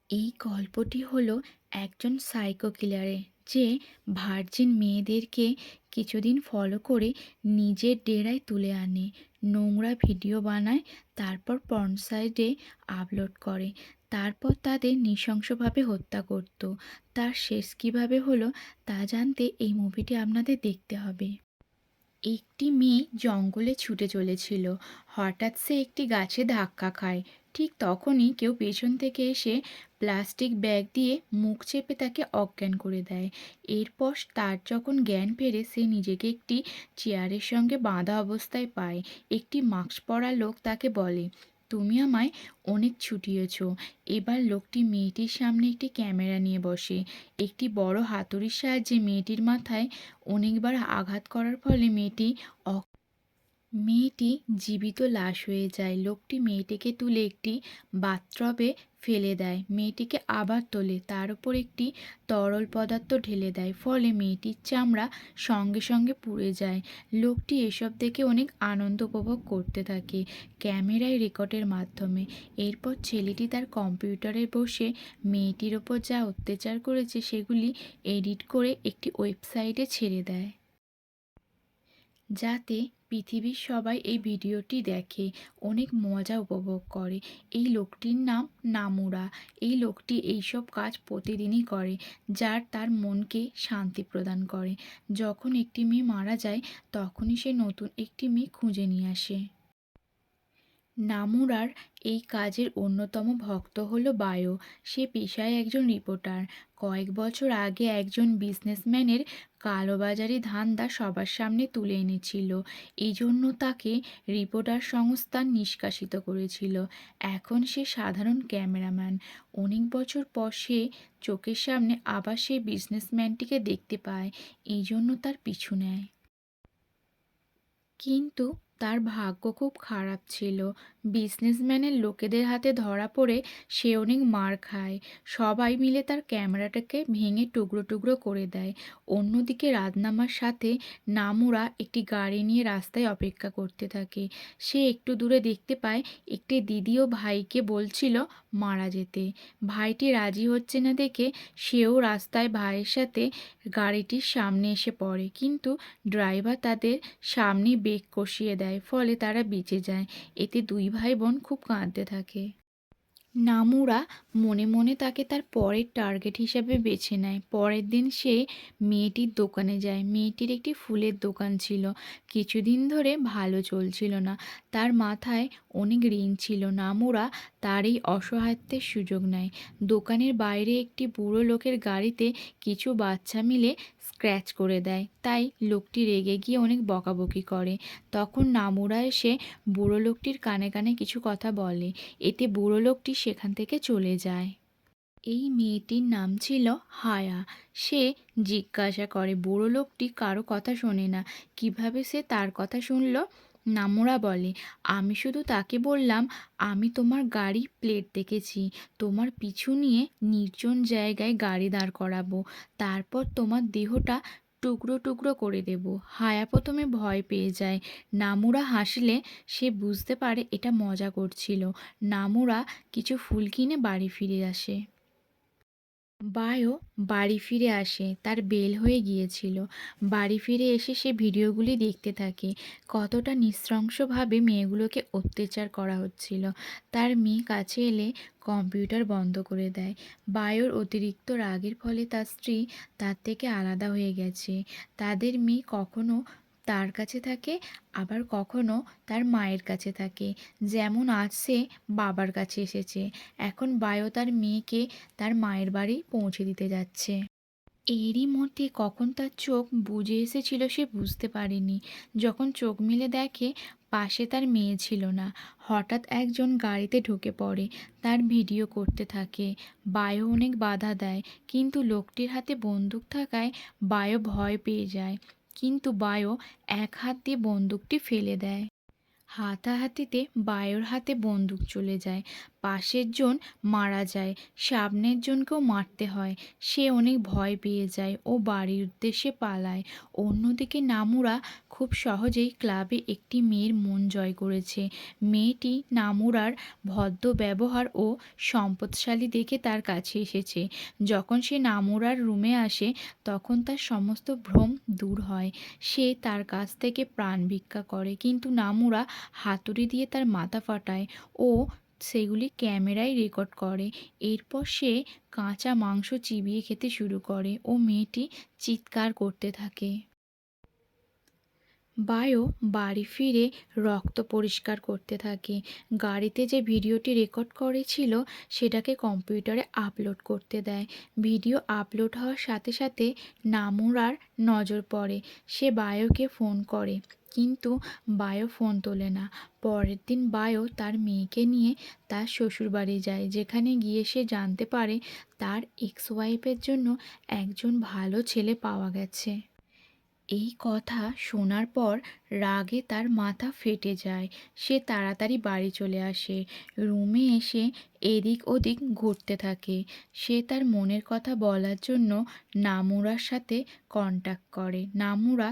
এই গল্পটি হলো একজন সাইকো কিলারের, যে ভার্জিন মেয়েদেরকে কিছুদিন ফলো করে নিজের ডেরায় তুলে আনে, নোংরা ভিডিও বানায়, তারপর পর্ন সাইটে আপলোড করে, তারপর তাদের নৃশংসভাবে হত্যা করত। তার শেষ কীভাবে হলো তা জানতে এই মুভিটি আপনাদের দেখতে হবে। একটি মেয়ে জঙ্গলে ছুটে চলেছিল। হঠাৎ সে একটি গাছে ধাক্কা খায়। ঠিক তখনই কেউ পেছন থেকে এসে প্লাস্টিক ব্যাগ দিয়ে মুখ চেপে তাকে অজ্ঞান করে দেয়। এরপর তার যখন জ্ঞান ফেরে, সে নিজেকে একটি চেয়ারের সঙ্গে বাঁধা অবস্থায় পায়। একটি মাস্ক পরা লোক তাকে বলে, তুমি আমায় অনেক ছুটিয়েছ। এবার লোকটি মেয়েটির সামনে একটি ক্যামেরা নিয়ে বসে। একটি বড় হাতুড়ির সাহায্যে মেয়েটির মাথায় অনেকবার আঘাত করার ফলে মেয়েটি জীবিত লাশ হয়ে যায়। লোকটি মেয়েটিকে তুলে একটি বাথটবে ফেলে দেয়। মেয়েটিকে আবার তোলে, তার উপর একটি তরল পদার্থ ঢেলে দেয়, ফলে মেয়েটির চামড়া সঙ্গে সঙ্গে পুড়ে যায়। লোকটি এসব দেখে অনেক আনন্দ উপভোগ করতে থাকে ক্যামেরায় রেকর্ডের মাধ্যমে। এরপর ছেলেটি তার কম্পিউটারে বসে মেয়েটির ওপর যা অত্যাচার করেছে সেগুলি এডিট করে একটি ওয়েবসাইটে ছেড়ে দেয়, যাতে পৃথিবীর সবাই এই ভিডিওটি দেখে, অনেক মজা উপভোগ করে। এই লোকটির নাম নামুরা। এই লোকটি এইসব কাজ প্রতিদিনই করে, যার তার মনকে শান্তি প্রদান করে। যখন একটি মেয়ে মারা যায়, তখনই সে নতুন একটি মেয়ে খুঁজে নিয়ে আসে। নামুরার এই কাজের অন্যতম ভক্ত হলো বায়ো। সে পেশায় একজন রিপোর্টার। কয়েক বছর আগে একজন বিজনেসম্যানের কালোবাজারি ধান্দা সবার সামনে তুলে এনেছিল। এই জন্য তাকে রিপোর্টার সংস্থা নিষ্কাশিত করেছিল। এখন সে সাধারণ ক্যামেরাম্যান। অনেক বছর পর সে চোখের সামনে আবার সেই বিজনেসম্যানটিকে দেখতে পায়, এই জন্য তার পিছু নেয়। কিন্তু তার ভাগ্য খুব খারাপ ছিল। বিজনেসম্যানের লোকেদের হাতে ধরা পড়ে সে অনেক মার খায়। সবাই মিলে তার ক্যামেরাটাকে ভেঙে টুকরো টুকরো করে দেয়। অন্যদিকে রাত নামার সাথে নামুরা একটি গাড়ি নিয়ে রাস্তায় অপেক্ষা করতে থাকে। সে একটু দূরে দেখতে পায় একটি দিদি ও ভাইকে বলছিল মারা যেতে। ভাইটি রাজি হচ্ছে না দেখে সেও রাস্তায় ভাইয়ের সাথে গাড়িটির সামনে এসে পড়ে, কিন্তু ড্রাইভার তাদের সামনেই ব্রেক কষিয়ে দেয়, ফলে তারা বেঁচে যায়। এতে দুই ভাই বোন খুব কাঁদতে থাকে। নামুরা মনে মনে তাকে তার পরের টার্গেট হিসাবে বেছে নেয়। পরের দিন সে মেয়েটির দোকানে যায়। মেয়েটির একটি ফুলের দোকান ছিল। কিছুদিন ধরে ভালো চলছিল না। তার মাথায় অনেক ঋণ ছিল। নামুরা তার এই অসহায়ত্বের সুযোগ নেয়। দোকানের বাইরে একটি বুড়ো লোকের গাড়িতে কিছু বাচ্চা মিলে স্ক্র্যাচ করে দেয়। তাই লোকটি রেগে গিয়ে অনেক বকাবকি করে। তখন নামুরা এসে বুড়ো লোকটির কানে কানে কিছু কথা বলে। এতে বুড়ো লোকটি সেখান থেকে চলে যায়। এই মেয়েটির নাম ছিল হায়া। সে জিজ্ঞাসা করে, বুড়ো লোকটি কারো কথা শোনে না, কিভাবে সে তার কথা শুনল? নামুরা বলে, আমি শুধু তাকে বললাম আমি তোমার গাড়ি প্লেট দেখেছি, তোমার পিছু নিয়ে নির্জন জায়গায় গাড়ি দাঁড় করাবো, তারপর তোমার দেহটা টুকরো টুকরো করে দেব। হায়া প্রথমে ভয় পেয়ে যায়। নামুরা হাসলে সে বুঝতে পারে এটা মজা করছিল। নামুরা কিছু ফুল কিনে বাড়ি ফিরে আসে। বায়ও বাড়ি ফিরে আসে, তার বেল হয়ে গিয়েছিল। বাড়ি ফিরে এসে সে ভিডিওগুলি দেখতে থাকে, কতটা নৃশংসভাবে মেয়েগুলোকে অত্যাচার করা হচ্ছিল। তার মেয়ে কাছে এলে কম্পিউটার বন্ধ করে দেয়। বায়োর অতিরিক্ত রাগের ফলে তার স্ত্রী তার থেকে আলাদা হয়ে গেছে। তাদের মেয়ে কখনো তার কাছে থাকে, আবার কখনো তার মায়ের কাছে থাকে। যেমন আজ সে বাবার কাছে এসেছে। এখন বায়ো তার মেয়েকে তার মায়ের বাড়ি পৌঁছে দিতে যাচ্ছে। এরই মধ্যে কখন তার চোখ বুজে এসেছিল সে বুঝতে পারেনি। যখন চোখ মেলে দেখে পাশে তার মেয়ে ছিল না। হঠাৎ একজন গাড়িতে ঢুকে পড়ে, তার ভিডিও করতে থাকে। বায়ো অনেক বাধা দেয়, কিন্তু লোকটির হাতে বন্দুক থাকায় বায়ো ভয় পেয়ে যায়। কিন্তু বায়ো এক হাত দিয়ে বন্দুকটি ফেলে দেয়। হাতাহাতিতে বায়োর হাতে বন্দুক চলে যায়। পাশের জন মারা যায়, সামনের জনকেও মারতে হয়। সে অনেক ভয় পেয়ে যায় ও বাড়ির উদ্দেশ্যে পালায়। অন্যদিকে নামুরা খুব সহজেই ক্লাবে একটি মেয়ের মন জয় করেছে। মেয়েটি নামুরার ভদ্র ব্যবহার ও সম্পদশালী দেখে তার কাছে এসেছে। যখন সে নামুরার রুমে আসে তখন তার সমস্ত ভ্রম দূর হয়। সে তার কাছ থেকে প্রাণ ভিক্ষা করে, কিন্তু নামুরা হাতুড়ি দিয়ে তার মাথা ফাটায় ও সেগুলি ক্যামেরায় রেকর্ড করে। এরপর সে কাঁচা মাংস চিবিয়ে খেতে শুরু করে ও মেয়েটি চিৎকার করতে থাকে। বায়ো বাড়ি ফিরে রক্ত পরিষ্কার করতে থাকে। গাড়িতে যে ভিডিওটি রেকর্ড করেছিল সেটাকে কম্পিউটারে আপলোড করতে দেয়। ভিডিও আপলোড হওয়ার সাথে সাথে নামুরার নজর পড়ে। সে বায়োকে ফোন করে, কিন্তু বায়ো ফোন তোলে না। পরের দিন বায়ো তার মেয়েকে নিয়ে তার শ্বশুরবাড়ি যায়, যেখানে গিয়ে সে জানতে পারে তার এক্স ওয়াইফের জন্য একজন ভালো ছেলে পাওয়া গেছে। এই কথা শোনার পর রাগে তার মাথা ফেটে যায়। সে তাড়াতাড়ি বাড়ি চলে আসে। রুমে এসে এদিক ওদিক ঘুরতে থাকে। সে তার মনের কথা বলার জন্য নামুরার সাথে কন্ট্যাক্ট করে। নামুরা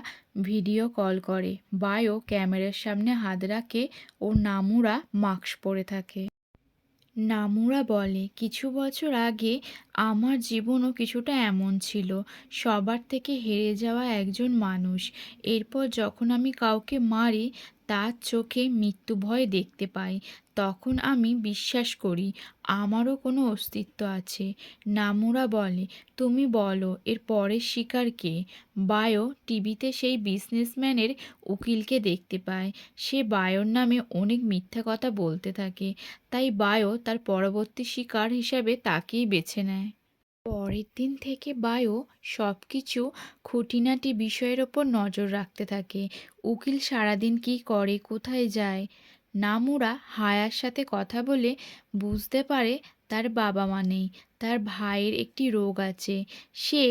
ভিডিও কল করে। বায়ো ক্যামেরার সামনে হাত রাখে ও নামুরা মাস্ক পরে থাকে। নামুরা বলে, কিছু বছর আগে আমার জীবনও কিছুটা এমন ছিল, সবার থেকে হেরে যাওয়া একজন মানুষ। এরপর যখন আমি কাউকে মারি তার চোখে মৃত্যু ভয় দেখতে পাই, তখন আমি বিশ্বাস করি আমারও কোনো অস্তিত্ব আছে। নামুরা বলে, তুমি বলো এর পরের শিকার কে? বায়ো টিভিতে সেই বিজনেসম্যানের উকিলকে দেখতে পায়। সে বায়োর নামে অনেক মিথ্যা কথা বলতে থাকে, তাই বায়ো তার পরবর্তী শিকার হিসাবে তাকেই বেছে নেয়। পরের দিন থেকে বায়ো সবকিছু খুঁটিনাটি বিষয়ের ওপর নজর রাখতে থাকে। উকিল সারাদিন কী করে, কোথায় যায়। নামুরা হায়ার সাথে কথা বলে বুঝতে পারে তার বাবা মা নেই, তার ভাইয়ের একটি রোগ আছে। সে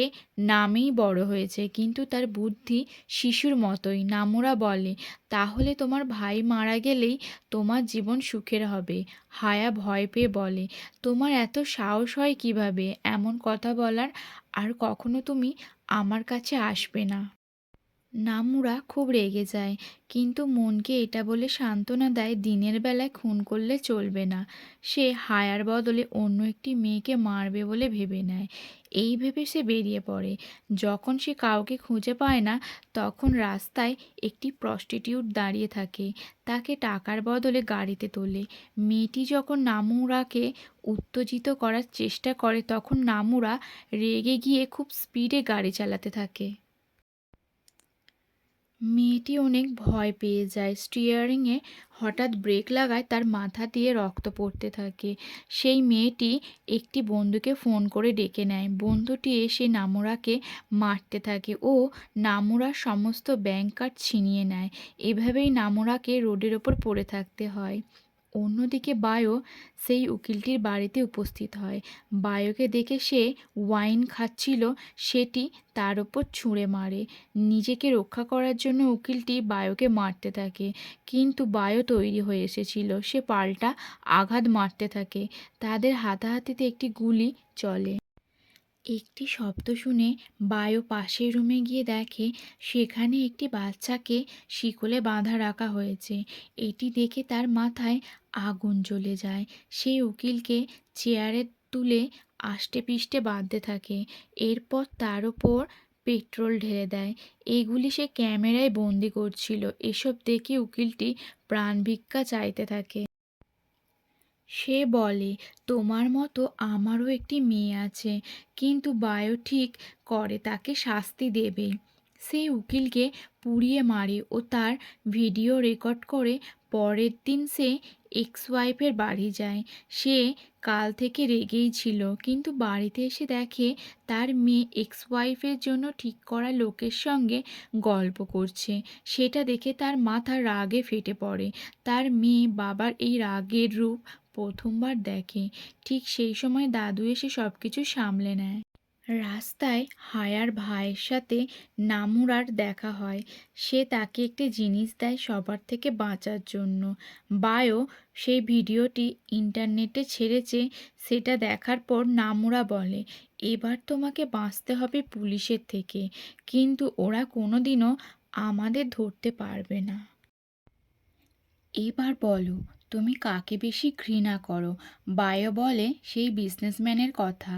নামেই বড় হয়েছে, কিন্তু তার বুদ্ধি শিশুর মতোই। নামুরা বলে, তাহলে তোমার ভাই মারা গেলেই তোমার জীবন সুখের হবে। হায়া ভয় পেয়ে বলে, তোমার এত সাহস হয় কিভাবে এমন কথা বলার? আর কখনো তুমি আমার কাছে আসবে না। নামুরা খুব রেগে যায়, কিন্তু মনকে এটা বলে সান্ত্বনা দেয় দিনের বেলায় খুন করলে চলবে না। সে হায়ার বদলে অন্য একটি মেয়েকে মারবে বলে ভেবে নেয়। এই ভেবে সে বেরিয়ে পড়ে। যখন সে কাউকে খুঁজে পায় না তখন রাস্তায় একটি প্রস্টিটিউট দাঁড়িয়ে থাকে। তাকে টাকার বদলে গাড়িতে তোলে। মেয়েটি যখন নামুরাকে উত্তেজিত করার চেষ্টা করে তখন নামুরা রেগে গিয়ে খুব স্পিডে গাড়ি চালাতে থাকে। মেয়েটি অনেক ভয় পেয়ে যায়। স্টিয়ারিংয়ে হঠাৎ ব্রেক লাগায়, তার মাথা দিয়ে রক্ত পড়তে থাকে। সেই মেয়েটি একটি বন্ধুকে ফোন করে ডেকে নেয়। বন্ধুটি এসে নামুরাকে মারতে থাকে ও নামুরার সমস্ত ব্যাংক কার্ড ছিনিয়ে নেয়। এভাবেই নামুরাকে রোডের ওপর পড়ে থাকতে হয়। অন্যদিকে বায়ো সেই উকিলটির বাড়িতে উপস্থিত হয়। বায়োকে দেখে সে ওয়াইন খাচ্ছিল, সেটি তার ওপর ছুঁড়ে মারে। নিজেকে রক্ষা করার জন্য উকিলটি বায়োকে মারতে থাকে, কিন্তু বায়ো তৈরি হয়ে এসেছিল। সে পাল্টা আঘাত মারতে থাকে। তাদের হাতাহাতিতে একটি গুলি চলে। একটি শব্দ শুনে বায়ো পাশের রুমে গিয়ে দেখে সেখানে একটি বাচ্চাকে শিকলে বাঁধা রাখা হয়েছে। এটি দেখে তার মাথায় আগুন জ্বলে যায়। সেই উকিলকে চেয়ারে তুলে আষ্টেপৃষ্ঠে বাঁধতে থাকে। এরপর তার ওপর পেট্রোল ঢেলে দেয়। এগুলি সে ক্যামেরায় বন্দি করছিল। এসব দেখে উকিলটি প্রাণ ভিক্ষা চাইতে থাকে। সে বলে, তোমার মতো আমারও একটি মেয়ে আছে, কিন্তু বায়ো ঠিক করে তাকে শাস্তি দেবে। সে উকিলকে পুড়িয়ে মারে ও তার ভিডিও রেকর্ড করে। পরের দিন সে এক্স ওয়াইফের বাড়ি যায়। সে কাল থেকে রেগেই ছিল, কিন্তু বাড়িতে এসে দেখে তার মেয়ে এক্স ওয়াইফের জন্য ঠিক করা লোকের সঙ্গে গল্প করছে। সেটা দেখে তার মাথা রাগে ফেটে পড়ে। তার মেয়ে বাবার এই রাগের রূপ প্রথমবার দেখে। ঠিক সেই সময় দাদু এসে সব কিছু সামলে নেয়। রাস্তায় হায়ার ভাইয়ের সাথে নামুরার দেখা হয়। সে তাকে একটি জিনিস দেয় সবার থেকে বাঁচার জন্য। বায়ো সেই ভিডিওটি ইন্টারনেটে ছেড়েছে। সেটা দেখার পর নামুরা বলে, এবার তোমাকে বাঁচতে হবে পুলিশের থেকে, কিন্তু ওরা কোনোদিনও আমাদের ধরতে পারবে না। এবার বলো, তুমি কাকে বেশি ঘৃণা করো? বায়ো বলে সেই বিজনেসম্যানের কথা।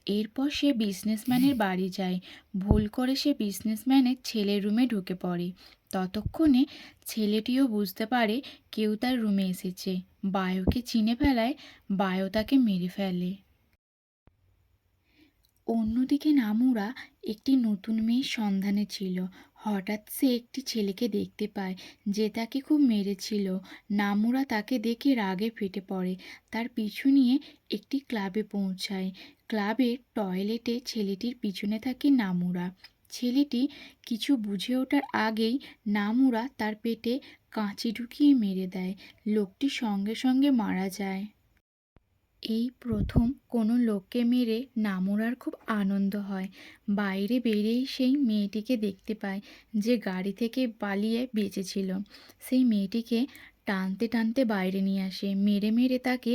এরপর সে বিজনেসম্যানের বাড়ি যায়। ভুল করে সে বিজনেসম্যানের ছেলের রুমে ঢুকে পড়ে। ততক্ষণে ছেলেটিও বুঝতে পারে কেউ তার রুমে এসেছে। বায়োকে চিনে ফেলায় বায়ো তাকে মেরে ফেলে। অন্যদিকে নামুরা একটি নতুন মেয়ের সন্ধানে ছিল। হঠাৎ সে একটি ছেলেকে দেখতে পায় যে তাকে খুব মেরেছিল। নামুরা তাকে দেখে রাগে ফেটে পড়ে। তার পিছু নিয়ে একটি ক্লাবে পৌঁছায়। ক্লাবের টয়লেটে ছেলেটির পিছনে থাকে নামুরা। ছেলেটি কিছু বুঝে ওঠার আগেই নামুরা তার পেটে কাঁচি ঢুকিয়ে মেরে দেয়। লোকটি সঙ্গে সঙ্গে মারা যায়। এই প্রথম কোনো লোককে মেরে নামুরার খুব আনন্দ হয়। বাইরে বেরিয়েই সেই মেয়েটিকে দেখতে পায় যে গাড়ি থেকে পালিয়ে বেঁচেছিল। সেই মেয়েটিকে টানতে টানতে বাইরে নিয়ে আসে, মেরে মেরে তাকে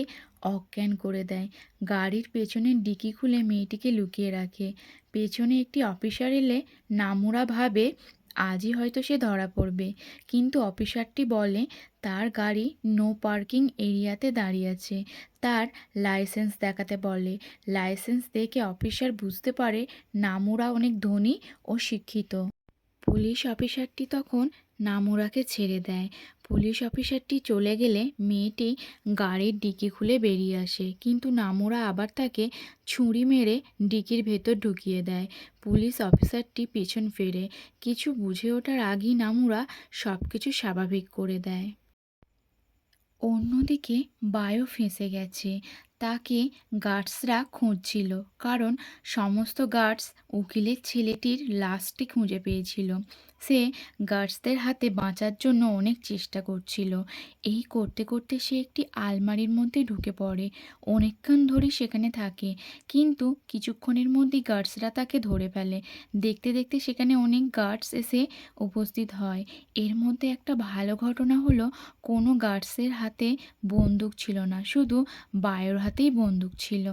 অজ্ঞান করে দেয়। গাড়ির পেছনের ডিকি খুলে মেয়েটিকে লুকিয়ে রাখে। পেছনে একটি অফিসার এলে নামুরা ভাবে আজই হয়তো সে ধরা পড়বে, কিন্তু অফিসারটি বলে তার গাড়ি নো পার্কিং এরিয়াতে দাঁড়িয়ে আছে। তার লাইসেন্স দেখাতে বলে। লাইসেন্স দেখে অফিসার বুঝতে পারে নামুরা অনেক ধনী ও শিক্ষিত। পুলিশ অফিসারটি তখন নামুরাকে ছেড়ে দেয়। পুলিশ অফিসারটি চলে গেলে মেয়েটি গাড়ির ডিকি খুলে বেরিয়ে আসে, কিন্তু নামুরা আবার তাকে ছুরি মেরে ডিকির ভেতর ঢুকিয়ে দেয়। পুলিশ অফিসারটি পেছন ফেরে। কিছু বুঝে ওঠার আগেই নামুরা সব কিছু স্বাভাবিক করে দেয়। অন্যদিকে বায়ো ফেঁসে গেছে। তাকে গার্ডসরা খুঁজছিল, কারণ সমস্ত গার্ডস উকিলের ছেলেটির লাশটি খুঁজে পেয়েছিল। সে গার্ডসদের হাতে বাঁচার জন্য অনেক চেষ্টা করছিল। এই করতে করতে সে একটি আলমারির মধ্যে ঢুকে পড়ে। অনেকক্ষণ ধরে সেখানে থাকে, কিন্তু কিছুক্ষণের মধ্যেই গার্ডসরা তাকে ধরে ফেলে। দেখতে দেখতে সেখানে অনেক গার্ডস এসে উপস্থিত হয়। এর মধ্যে একটা ভালো ঘটনা হলো, কোনো গার্ডসের হাতে বন্দুক ছিল না, শুধু বায়োর হাতেই বন্দুক ছিল।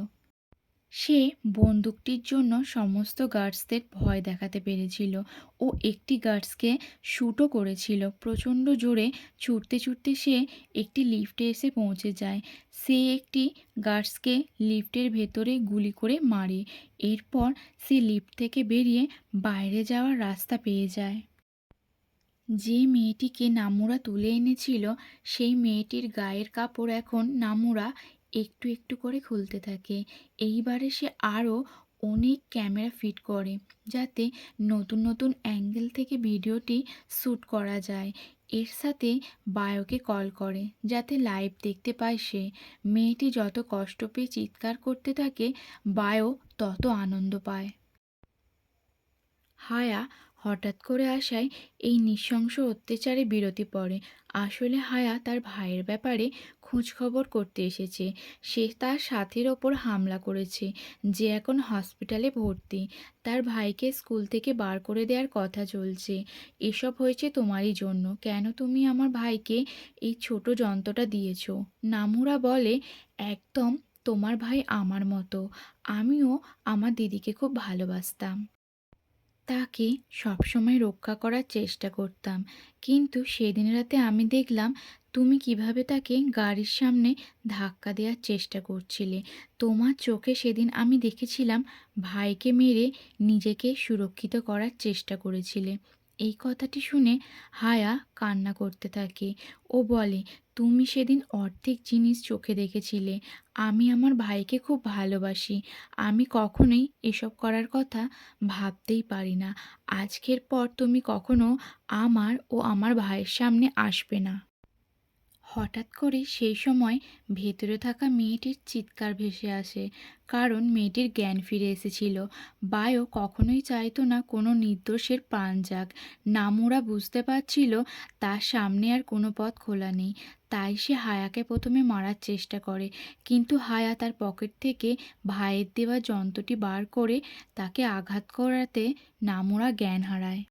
সে বন্দুকটির জন্য সমস্ত গার্ডসদের ভয় দেখাতে পেরেছিল। ও একটি গার্ডসকে শ্যুটও করেছিল। প্রচণ্ড জোরে ছুটতে ছুটতে সে একটি লিফটে এসে পৌঁছে যায়। সে একটি গার্ডসকে লিফটের ভেতরে গুলি করে মারে। এরপর সে লিফট থেকে বেরিয়ে বাইরে যাওয়ার রাস্তা পেয়ে যায়। যে মেয়েটিকে নামুরা তুলে এনেছিল সেই মেয়েটির গায়ের কাপড় এখন নামুরা একটু একটু করে খুলতে থাকে। এইবারে সে আরও অনেক ক্যামেরা ফিট করে, যাতে নতুন নতুন অ্যাঙ্গেল থেকে ভিডিওটি শ্যুট করা যায়। এর সাথে বায়োকে কল করে যাতে লাইভ দেখতে পায় সে। মেয়েটি যত কষ্ট পেয়ে চিৎকার করতে থাকে, বায়ো তত আনন্দ পায়। হায়া হঠাৎ করে আসায় এই নৃশংস অত্যাচারে বিরতি পড়ে। আসলে হায়া তার ভাইয়ের ব্যাপারে খোঁজখবর করতে এসেছে। সে তার সাথীর ওপর হামলা করেছে, যে এখন হসপিটালে ভর্তি। তার ভাইকে স্কুল থেকে বার করে দেওয়ার কথা চলছে। এসব হয়েছে তোমারই জন্য। কেন তুমি আমার ভাইকে এই ছোট যন্ত্রটা দিয়েছো? নামুরা বলে, একদম তোমার ভাই আমার মতো। আমিও আমার দিদিকে খুব ভালোবাসতাম। তাকে সবসময় রক্ষা করার চেষ্টা করতাম, কিন্তু সেদিন রাতে আমি দেখলাম তুমি কিভাবে তাকে গাড়ির সামনে ধাক্কা দেওয়ার চেষ্টা করছিলে। তোমার চোখে সেদিন আমি দেখেছিলাম ভাইকে মেরে নিজেকে সুরক্ষিত করার চেষ্টা করেছিলে। এই কথাটি শুনে হায়া কান্না করতে থাকে। ও বলে, তুমি সেদিন অর্ধেক জিনিস চোখে দেখেছিলে। আমি আমার ভাইকে খুব ভালোবাসি। আমি কখনোই এসব করার কথা ভাবতেই পারি না। আজকের পর তুমি কখনো আমার ও আমার ভাইয়ের সামনে আসবে না। হঠাৎ করে সেই সময় ভেতরে থাকা মেয়েটির চিৎকার ভেসে আসে, কারণ মেয়েটির জ্ঞান ফিরে এসেছিল। বায়ো কখনোই চাইতো না কোনো নির্দোষের প্রাণ যাক। নামুরা বুঝতে পারছিল তার সামনে আর কোনো পথ খোলা নেই। তাই সে হায়াকে প্রথমে মারার চেষ্টা করে, কিন্তু হায়া তার পকেট থেকে ভাইয়ের দেওয়া যন্ত্রটি বার করে তাকে আঘাত করাতে নামুরা জ্ঞান হারায়।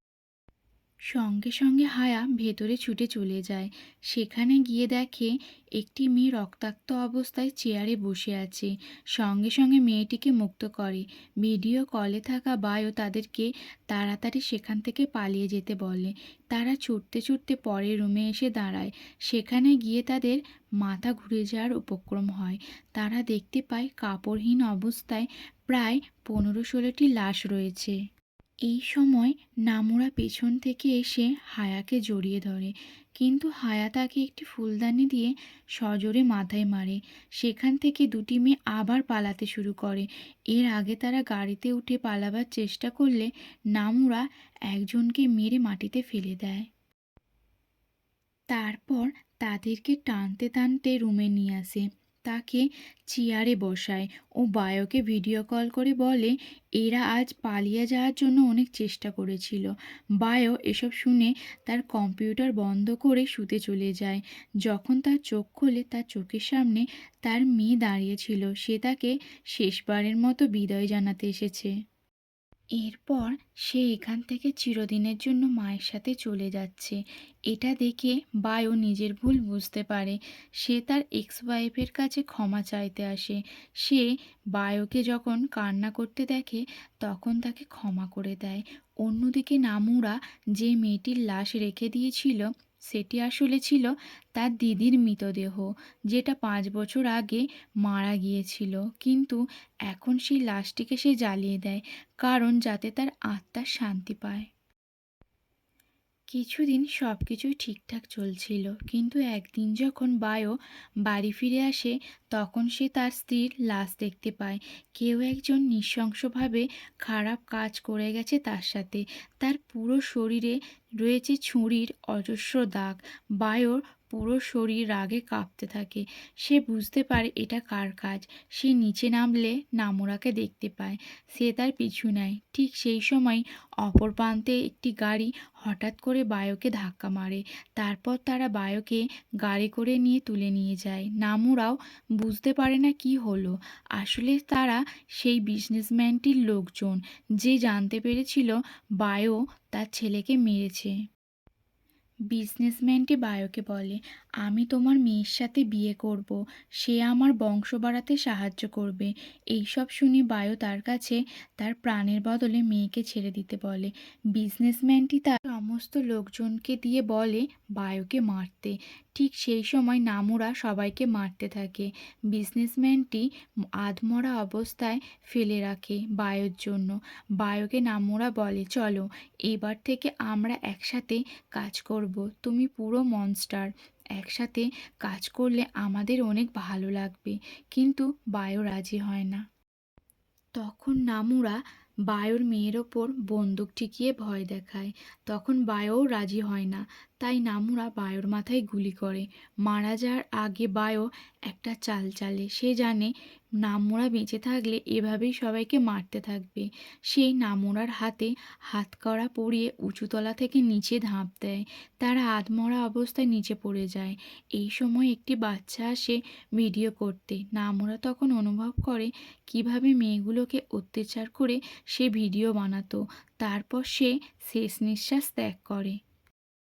সঙ্গে সঙ্গে হায়া ভেতরে ছুটে চলে যায়। সেখানে গিয়ে দেখে একটি মেয়ে রক্তাক্ত অবস্থায় চেয়ারে বসে আছে। সঙ্গে সঙ্গে মেয়েটিকে মুক্ত করে। ভিডিও কলে থাকা বায়ো তাদেরকে তাড়াতাড়ি সেখান থেকে পালিয়ে যেতে বলে। তারা ছুটতে ছুটতে পরের রুমে এসে দাঁড়ায়। সেখানে গিয়ে তাদের মাথা ঘুরে যাওয়ার উপক্রম হয়। তারা দেখতে পায় কাপড়হীন অবস্থায় প্রায় 15-16টি লাশ রয়েছে। এই সময় নামুরা পেছন থেকে এসে হায়াকে জড়িয়ে ধরে, কিন্তু হায়া তাকে একটি ফুলদানি দিয়ে সজোরে মাথায় মারে। সেখান থেকে দুটি মেয়ে আবার পালাতে শুরু করে। এর আগে তারা গাড়িতে উঠে পালাবার চেষ্টা করলে নামুরা একজনকে মেরে মাটিতে ফেলে দেয়। তারপর তাদেরকে টানতে টানতে রুমে নিয়ে আসে। তাকে চেয়ারে বসায় ও বায়োকে ভিডিও কল করে বলে এরা আজ পালিয়ে যাওয়ার জন্য অনেক চেষ্টা করেছিল। বায়ো এসব শুনে তার কম্পিউটার বন্ধ করে শুতে চলে যায়। যখন তার চোখ খোলে তার চোখের সামনে তার মেয়ে দাঁড়িয়েছিল। সে তাকে শেষবারের মতো বিদায় জানাতে এসেছে। এরপর সে এখান থেকে চিরদিনের জন্য মায়ের সাথে চলে যাচ্ছে। এটা দেখে বায়ো নিজের ভুল বুঝতে পারে। সে তার এক্স ওয়াইফের কাছে ক্ষমা চাইতে আসে। সে বায়োকে যখন কান্না করতে দেখে তখন তাকে ক্ষমা করে দেয়। অন্যদিকে নামুরা যে মেয়েটির লাশ রেখে দিয়েছিল সেটি আসলে ছিল তার দিদির মৃতদেহ, যেটা 5 বছর আগে মারা গিয়েছিল। কিন্তু এখন সেই লাশটিকে সে জ্বালিয়ে দেয়, কারণ যাতে তার আত্মার শান্তি পায়। কিছুদিন সব কিছুই ঠিকঠাক চলছিল, কিন্তু একদিন যখন বায়ো বাড়ি ফিরে আসে তখন সে তার স্ত্রীর লাশ দেখতে পায়। কেউ একজন নৃশংসভাবে খারাপ কাজ করে গেছে তার সাথে। তার পুরো শরীরে রয়েছে ছুরির অজস্র দাগ। বায়োর পুরো শরীর রাগে কাঁপতে থাকে। সে বুঝতে পারে এটা কার কাজ। সে নিচে নামলে নামুরাকে দেখতে পায়। সে তার পিছু নেয়। ঠিক সেই সময় অপর প্রান্তে একটি গাড়ি হঠাৎ করে বায়োকে ধাক্কা মারে। তারপর তারা বায়োকে গাড়ি করে নিয়ে তুলে নিয়ে যায়। নামুরাও বুঝতে পারে না কি হলো। আসলে তারা সেই বিজনেসম্যানটির লোকজন, যে জানতে পেরেছিল বায়ো তার ছেলেকে মেরেছে। বিজনেসম্যানটি বায়োকে বলে, আমি তোমার মেয়ের সাথে বিয়ে করব, সে আমার বংশ বাড়াতে সাহায্য করবে। এইসব শুনে বায়ো তার কাছে তার প্রাণের বদলে মেয়েকে ছেড়ে দিতে বলে। বিজনেসম্যানটি তার সমস্ত লোকজনকে দিয়ে বলে বায়োকে মারতে। ঠিক সেই সময় নামুরা সবাইকে মারতে থাকে। বিজনেসম্যানটি আধমরা অবস্থায় ফেলে রাখে বায়োর জন্য। বায়োকে নামুরা বলে, চলো এবার থেকে আমরা একসাথে কাজ করব। তুমি পুরো মনস্টার। একসাথে কাজ করলে আমাদের অনেক ভালো লাগবে। কিন্তু বায়ো রাজি হয় না। তখন নামুরা বায়োর মেয়ের ওপর বন্দুক ঠেকিয়ে ভয় দেখায়। তখন বায়োও রাজি হয় না। তাই নামুরা বায়োর মাথায় গুলি করে। মারা যাওয়ার আগে বায়ো একটা চাল চালে। সে জানে নামুরা বেঁচে থাকলে এভাবেই সবাইকে মারতে থাকবে। সে নামুরার হাতে হাতকড়া পরিয়ে উঁচুতলা থেকে নিচে ঝাঁপ দেয়। তারা আধমরা অবস্থায় নিচে পড়ে যায়। এই সময় একটি বাচ্চা আসে ভিডিও করতে। নামুরা তখন অনুভব করে কিভাবে মেয়েগুলোকে অত্যাচার করে সে ভিডিও বানাতো। তারপর সে শেষ নিঃশ্বাস ত্যাগ করে।